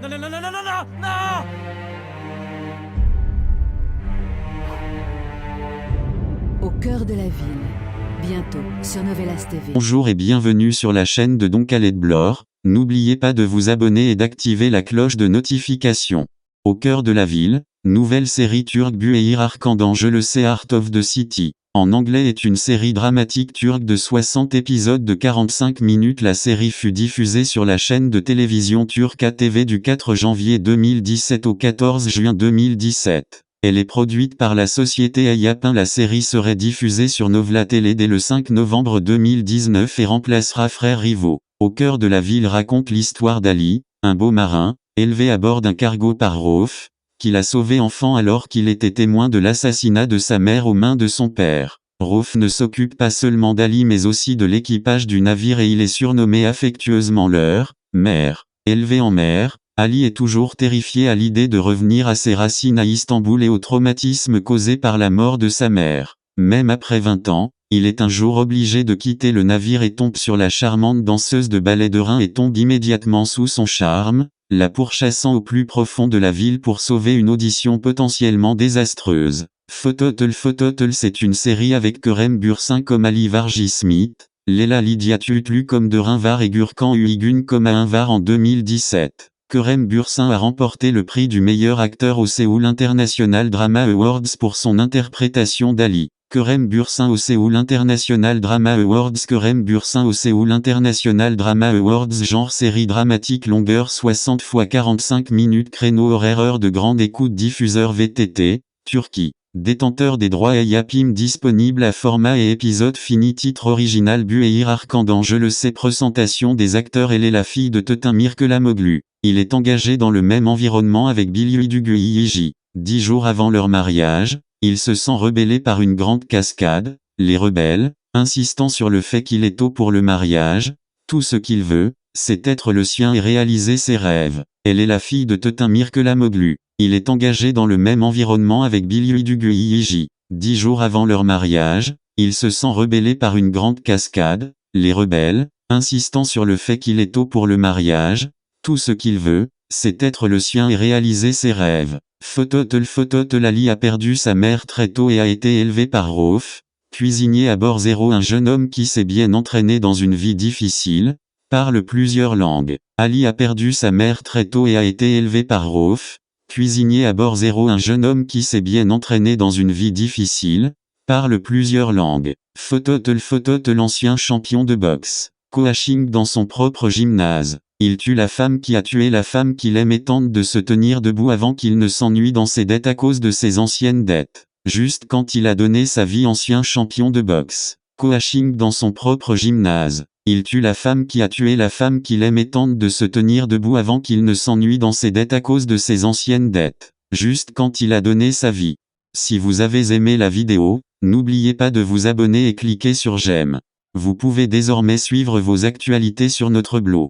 Non, non, non, non, non, non, non, non. Au cœur de la ville. Bientôt sur Novelas TV. Bonjour et bienvenue sur la chaîne de Don Khaled Blore. N'oubliez pas de vous abonner et d'activer la cloche de notification. Au cœur de la ville, nouvelle série turque Büyüyer Arkandan Je le sais Art of the City. En anglais est une série dramatique turque de 60 épisodes de 45 minutes. La série fut diffusée sur la chaîne de télévision turque ATV du 4 janvier 2017 au 14 juin 2017. Elle est produite par la société Ayapin. La série serait diffusée sur Novla Télé dès le 5 novembre 2019 et remplacera Frères Rivaux. Au cœur de la ville raconte l'histoire d'Ali, un beau marin, élevé à bord d'un cargo par Rauf, qui l'a sauvé enfant alors qu'il était témoin de l'assassinat de sa mère aux mains de son père. Rauf ne s'occupe pas seulement d'Ali mais aussi de l'équipage du navire et il est surnommé affectueusement leur mère. Élevé en mer, Ali est toujours terrifié à l'idée de revenir à ses racines à Istanbul et au traumatisme causé par la mort de sa mère. Même après 20 ans, il est un jour obligé de quitter le navire et tombe sur la charmante danseuse de ballet de Rhin et tombe immédiatement sous son charme, la pourchassant au plus profond de la ville pour sauver une audition potentiellement désastreuse. Phototl c'est une série avec Kerem Bürsin comme Ali Varji Smith, Leyla Lydia Tutlu comme de Var et Gürkan Uygun comme Var en 2017. Kerem Bürsin a remporté le prix du meilleur acteur au Seoul International Drama Awards pour son interprétation d'Ali. Kerem Bürsin au Seoul International Drama Awards. Kerem Bürsin au Seoul International Drama Awards. Genre série dramatique, longueur 60 x 45 minutes, créneau horaire heure de grande écoute, diffuseur VTT, Turquie. Détenteur des droits Ayapim, disponible à format et épisode fini. Titre original Büyüyer Arkandan Je le sais. Présentation des acteurs. Elle est la fille de Tetin Mirkelamoglu. Il est engagé dans le même environnement avec Billy 10 jours avant leur mariage, il se sent rebellé par une grande cascade, les rebelles, insistant sur le fait qu'il est tôt pour le mariage. Tout ce qu'il veut, c'est être le sien et réaliser ses rêves. Elle est la fille de Tetin Mirkelamoglu. Il est engagé dans le même environnement avec Billy 10 jours avant leur mariage, il se sent rebellé par une grande cascade, les rebelles, insistant sur le fait qu'il est tôt pour le mariage. Tout ce qu'il veut, c'est être le sien et réaliser ses rêves. Phototl Ali a perdu sa mère très tôt et a été élevé par Rauf, cuisinier à bord zéro. Un jeune homme qui s'est bien entraîné dans une vie difficile, parle plusieurs langues. Ali a perdu sa mère très tôt et a été élevé par Rauf, cuisinier à bord zéro. Un jeune homme qui s'est bien entraîné dans une vie difficile, parle plusieurs langues. Phototl ancien champion de boxe, coaching dans son propre gymnase. Il tue la femme qui a tué la femme qu'il aime et tente de se tenir debout avant qu'il ne s'ennuie dans ses dettes à cause de ses anciennes dettes. Juste quand il a donné sa vie. Ancien champion de boxe, coaching dans son propre gymnase. Il tue la femme qui a tué la femme qu'il aime et tente de se tenir debout avant qu'il ne s'ennuie dans ses dettes à cause de ses anciennes dettes. Juste quand il a donné sa vie. Si vous avez aimé la vidéo, n'oubliez pas de vous abonner et cliquer sur j'aime. Vous pouvez désormais suivre vos actualités sur notre blog.